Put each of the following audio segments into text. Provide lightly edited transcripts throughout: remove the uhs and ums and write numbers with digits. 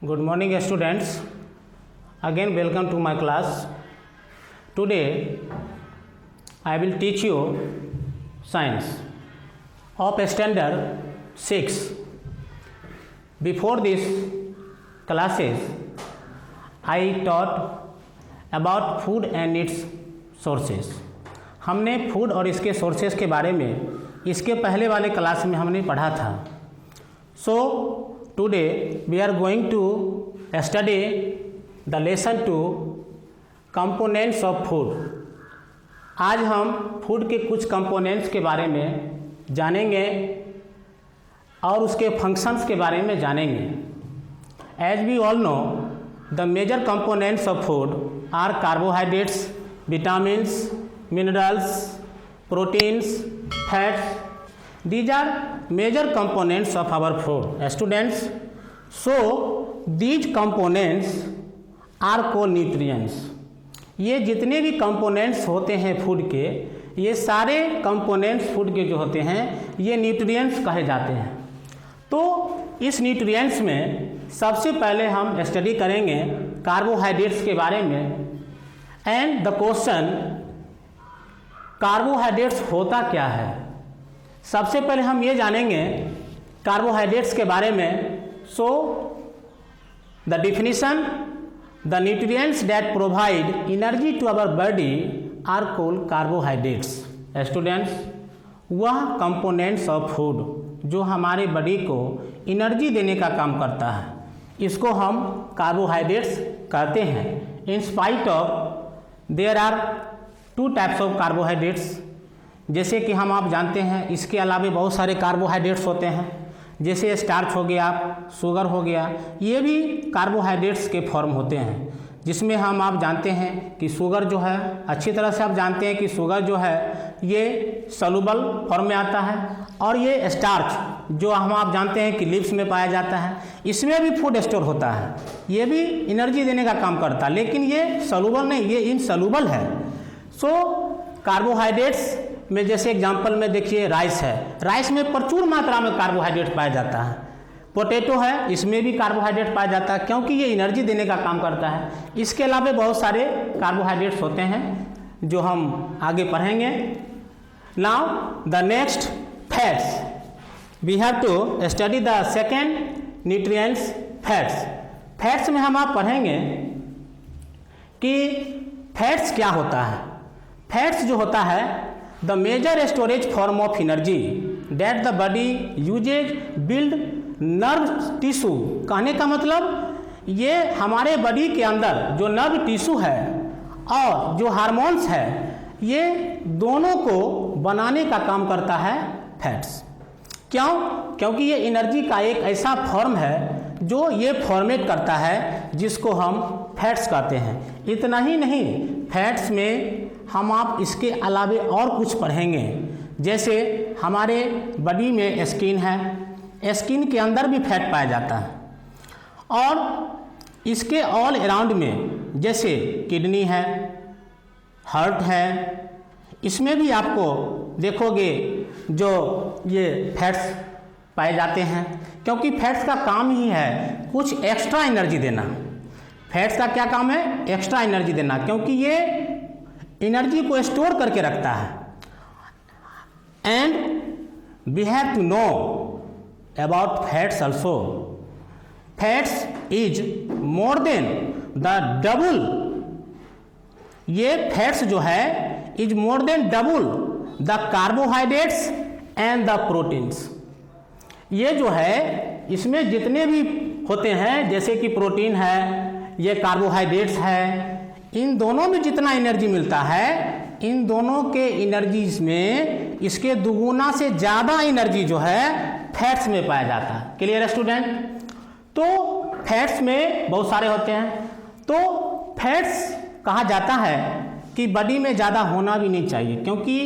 Good morning students, again welcome to my class. Today I will teach you science of standard 6. Before this classes I taught about food and its sources. हमने food और इसके sources के बारे में इसके पहले वाले class में हमने पढ़ा था. So today we are going to study the lesson 2 components of food. आज हम फूड के कुछ कंपोनेंट्स के बारे में जानेंगे और उसके फंक्शंस के बारे में जानेंगे. As we all know, the major components of food are carbohydrates, vitamins, minerals, proteins, fats. These are major components of our food, students. So these components are called nutrients. ये जितने भी कंपोनेंट्स होते हैं food के, ये सारे components food के जो होते हैं ये न्यूट्रिएंट्स कहे जाते हैं. तो इस न्यूट्रिएंट्स में सबसे पहले हम स्टडी करेंगे कार्बोहाइड्रेट्स के बारे में. एंड द क्वेश्चन, कार्बोहाइड्रेट्स होता क्या है. सबसे पहले हम ये जानेंगे कार्बोहाइड्रेट्स के बारे में. So the definition, the nutrients that provide energy to our body are called carbohydrates. Students, वह कंपोनेंट्स ऑफ फूड जो हमारे बॉडी को एनर्जी देने का काम करता है, इसको हम कार्बोहाइड्रेट्स कहते हैं. In spite of there are 2 types of carbohydrates. जैसे कि हम आप जानते हैं इसके अलावा बहुत सारे कार्बोहाइड्रेट्स होते हैं, जैसे स्टार्च हो गया, शुगर हो गया, ये भी कार्बोहाइड्रेट्स के फॉर्म होते हैं. जिसमें हम आप जानते हैं कि शुगर जो है, अच्छी तरह से आप जानते हैं कि शुगर जो है ये सॉल्युबल फॉर्म में आता है. और ये स्टार्च जो हम आप जानते हैं कि लिप्स में पाया जाता है, इसमें भी फूड स्टोर होता है, ये भी एनर्जी देने का काम करता है, लेकिन ये सॉल्युबल नहीं, ये इनसॉल्युबल है. सो कार्बोहाइड्रेट्स में जैसे एग्जांपल में देखिए राइस है, राइस में प्रचुर मात्रा में कार्बोहाइड्रेट पाया जाता है. पोटैटो है, इसमें भी कार्बोहाइड्रेट पाया जाता है क्योंकि ये एनर्जी देने का काम करता है. इसके अलावा बहुत सारे कार्बोहाइड्रेट्स होते हैं जो हम आगे पढ़ेंगे. Now the next, fats. We have to study the second nutrients, fats. Fats में हम आप पढ़ेंगे कि फैट्स क्या होता है. फैट्स जो होता है the major storage form of energy that the body uses build nerve tissue. कहने का मतलब ये हमारे बॉडी के अंदर जो नर्व टिश्यू है और जो हार्मोन्स है, ये दोनों को बनाने का काम करता है फैट्स. क्यों? क्योंकि ये एनर्जी का एक ऐसा फॉर्म है जो ये फॉर्मेट करता है, जिसको हम फैट्स कहते हैं. इतना ही नहीं, फैट्स में हम आप इसके अलावे और कुछ पढ़ेंगे. जैसे हमारे बॉडी में स्किन है, स्किन के अंदर भी फैट पाया जाता है. और इसके ऑल अराउंड में जैसे किडनी है, हार्ट है, इसमें भी आपको देखोगे जो ये फैट्स पाए जाते हैं. क्योंकि फैट्स का काम ही है कुछ एक्स्ट्रा एनर्जी देना. फैट्स का क्या काम है? एक्स्ट्रा एनर्जी देना, क्योंकि ये एनर्जी को स्टोर करके रखता है. And we have to know about fats also. Fats is more than the double. ये फैट्स जो है is more than double the carbohydrates and the proteins. ये जो है इसमें जितने भी होते हैं, जैसे कि प्रोटीन है, ये कार्बोहाइड्रेट्स है, इन दोनों में जितना एनर्जी मिलता है, इन दोनों के एनर्जीज में इसके दुगुना से ज़्यादा एनर्जी जो है फैट्स में पाया जाता है. Clear student? तो फैट्स में बहुत सारे होते हैं. तो फैट्स कहा जाता है कि बॉडी में ज़्यादा होना भी नहीं चाहिए, क्योंकि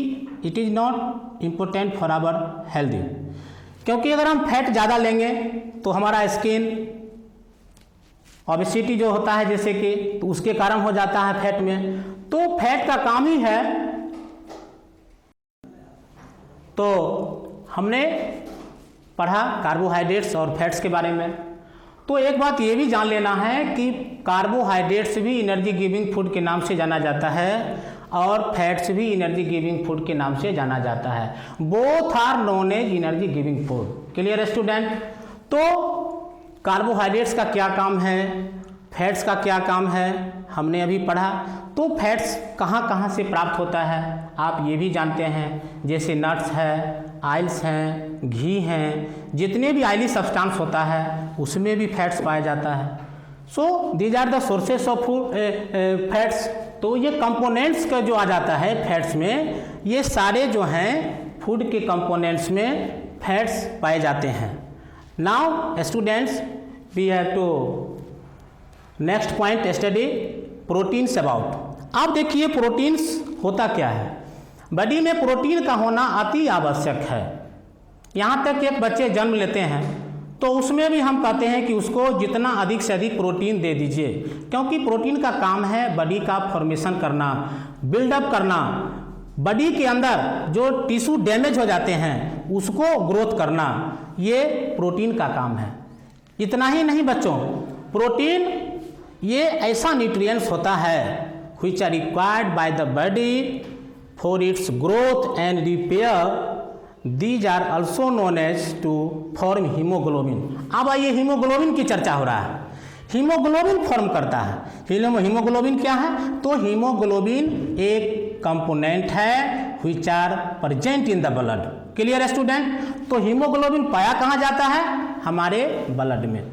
it is not important for our healthy. क्योंकि अगर हम फैट ज़्यादा लेंगे तो हमारा स्किन ओबेसिटी जो होता है जैसे कि, तो उसके कारण हो जाता है फैट में. तो फैट का काम ही है. तो हमने पढ़ा कार्बोहाइड्रेट्स और फैट्स के बारे में. तो एक बात ये भी जान लेना है कि कार्बोहाइड्रेट्स भी एनर्जी गिविंग फूड के नाम से जाना जाता है और फैट्स भी एनर्जी गिविंग फूड के नाम से जाना जाता है। Both are known as energy giving food. Clear student? तो कार्बोहाइड्रेट्स का क्या काम है, फैट्स का क्या काम है, हमने अभी पढ़ा। तो फैट्स कहाँ कहाँ से प्राप्त होता है आप ये भी जानते हैं, जैसे नट्स है, ऑयल्स हैं, घी हैं, जितने भी ऑयली सब्सटेंस होता है उसमें भी फैट्स पाया जाता है। So these are the sources of food fats. तो ये कंपोनेंट्स का जो आ जाता है फैट्स में, ये सारे जो हैं फूड के कंपोनेंट्स में फैट्स पाए जाते हैं। Now students we have to next point study proteins about. आप देखिए प्रोटीन्स होता क्या है। बॉडी में प्रोटीन का होना अति आवश्यक है। यहाँ तक एक बच्चे जन्म लेते हैं तो उसमें भी हम कहते हैं कि उसको जितना अधिक से अधिक प्रोटीन दे दीजिए, क्योंकि प्रोटीन का काम है बॉडी का फॉर्मेशन करना, बिल्डअप करना, बॉडी के अंदर जो टिश्यू डैमेज हो जाते हैं उसको ग्रोथ करना, ये प्रोटीन का काम है। इतना ही नहीं बच्चों, प्रोटीन ये ऐसा न्यूट्रिएंट्स होता है which are required by the body for its growth and repair. These are also known as to form hemoglobin. अब आइए हीमोग्लोबिन की चर्चा हो रहा है। हीमोग्लोबिन फॉर्म करता है। हीमोग्लोबिन क्या है? तो हीमोग्लोबिन एक कंपोनेंट है which are present in the blood. Clear student? तो हीमोग्लोबिन पाया कहाँ जाता है? हमारे ब्लड में।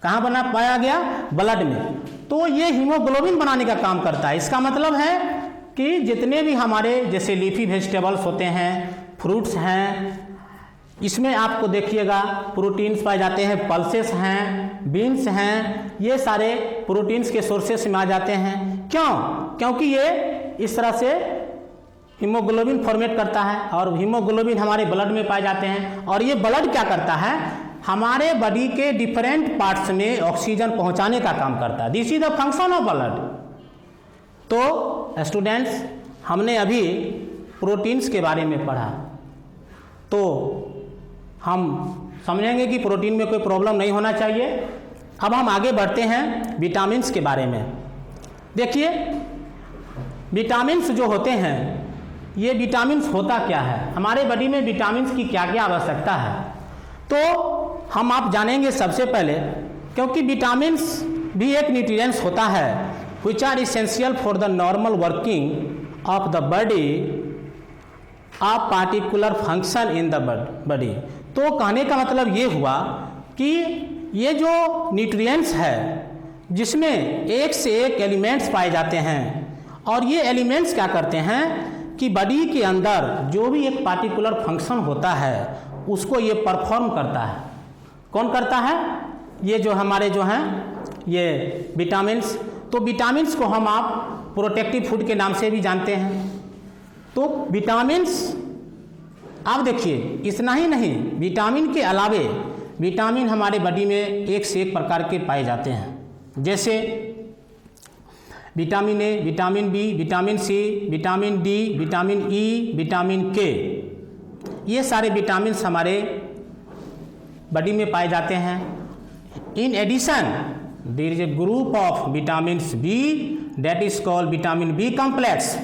कहाँ बना पाया गया? ब्लड में। तो ये हीमोग्लोबिन बनाने का काम करता है। इसका मतलब है कि जितने भी हमारे जैसे लीफी वेजिटेबल्स होते हैं, फ्रूट्स हैं, इसमें आपको देखिएगा प्रोटीन्स पाए जाते हैं, पल्सेस हैं, बीन्स हैं, ये सारे प्रोटीन्स के सोर्सेस में आ जाते हैं। क्यों? क्योंकि ये इस तरह से हीमोग्लोबिन फॉर्मेट करता है और हीमोग्लोबिन हमारे ब्लड में पाए जाते हैं। और ये ब्लड क्या करता है? हमारे बॉडी के डिफरेंट पार्ट्स में ऑक्सीजन पहुंचाने का काम करता है। This is the function of blood. तो स्टूडेंट्स हमने अभी प्रोटीन्स के बारे में पढ़ा, तो हम समझेंगे कि प्रोटीन में कोई प्रॉब्लम नहीं होना चाहिए। अब हम आगे बढ़ते हैं विटामिन्स के बारे में। देखिए विटामिन्स जो होते हैं, ये विटामिन्स होता क्या है, हमारे बॉडी में विटामिन्स की क्या क्या आवश्यकता है, तो हम आप जानेंगे सबसे पहले। क्योंकि विटामिन्स भी एक न्यूट्रिएंट्स होता है which are essential for the normal working of the body of particular function in the body। तो कहने का मतलब ये हुआ कि ये जो न्यूट्रिएंट्स है जिसमें एक से एक एलिमेंट्स पाए जाते हैं, और ये एलिमेंट्स क्या करते हैं कि बॉडी के अंदर जो भी एक पार्टिकुलर फंक्शन होता है उसको ये परफॉर्म करता है। कौन करता है? ये जो हमारे जो हैं ये विटामिन्स। तो विटामिन्स को हम आप प्रोटेक्टिव फूड के नाम से भी जानते हैं। तो विटामिन्स आप देखिए, इतना ही नहीं, विटामिन के अलावे विटामिन हमारे बॉडी में एक से एक प्रकार के पाए जाते हैं, जैसे vitamin A, vitamin B, vitamin C, vitamin D, vitamin E, vitamin K. ये सारे विटामिन्स हमारे बॉडी में पाए जाते हैं। In addition there is a group of vitamins B that is called vitamin B complex.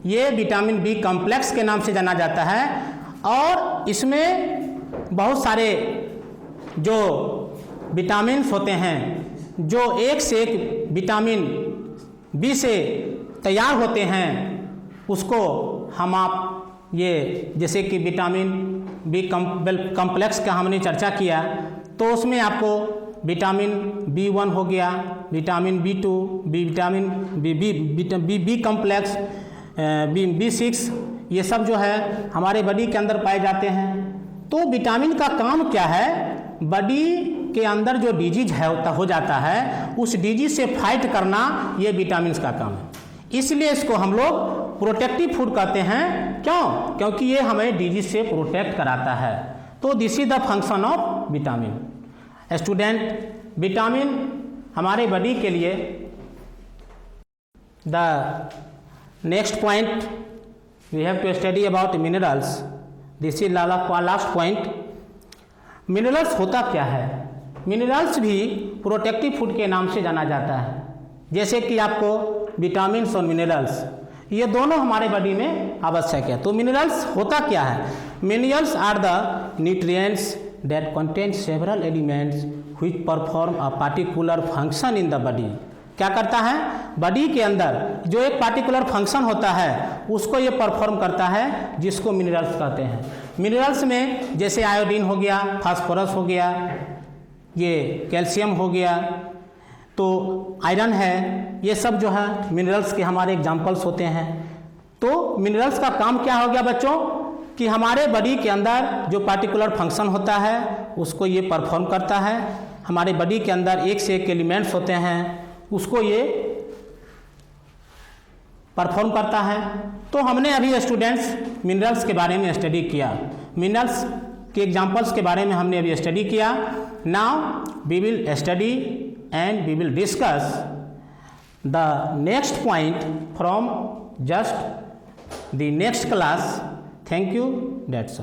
ये विटामिन बी कॉम्प्लेक्स के नाम से जाना जाता है, और इसमें बहुत सारे जो विटामिन्स होते हैं जो एक से एक विटामिन बी से तैयार होते हैं, उसको हम आप ये जैसे कि विटामिन बी कॉम्प्लेक्स का हमने चर्चा किया, तो उसमें आपको विटामिन B1 हो गया, vitamin B2, vitamin B complex, B6, ये सब जो है हमारे बॉडी के अंदर पाए जाते हैं। तो विटामिन का काम क्या है? बॉडी के अंदर जो डिजीज है हो जाता है, उस डिजीज से फाइट करना ये विटामिन का काम है। इसलिए इसको हम लोग प्रोटेक्टिव फूड कहते हैं। क्यों? क्योंकि ये हमें डिजीज से प्रोटेक्ट कराता है। तो this is the function of vitamin. Student vitamin हमारे बॉडी के लिए the next point we have to study about minerals. This is last point. Minerals होता क्या है? मिनरल्स भी प्रोटेक्टिव फूड के नाम से जाना जाता है, जैसे कि आपको विटामिन्स और मिनरल्स ये दोनों हमारे बॉडी में आवश्यक है। तो मिनरल्स होता क्या है? Minerals are the nutrients that contain several elements which perform a particular function in the body. क्या करता है? बॉडी के अंदर जो एक पार्टिकुलर फंक्शन होता है उसको ये परफॉर्म करता है, जिसको मिनरल्स कहते हैं। मिनरल्स में जैसे आयोडीन हो गया, फास्फोरस हो गया, ये कैल्शियम हो गया, तो आयरन है, ये सब जो है मिनरल्स के हमारे एग्जाम्पल्स होते हैं। तो मिनरल्स का काम क्या हो गया बच्चों कि हमारे बॉडी के अंदर जो पार्टिकुलर फंक्शन होता है उसको ये परफॉर्म करता है। हमारे बॉडी के अंदर एक से एक एलिमेंट्स होते हैं, उसको ये परफॉर्म करता है। तो हमने अभी स्टूडेंट्स मिनरल्स के बारे में स्टडी किया, मिनरल्स के एग्जाम्पल्स के बारे में हमने अभी स्टडी किया। Now we will study and we will discuss the next point from just the next class. Thank you. That's all.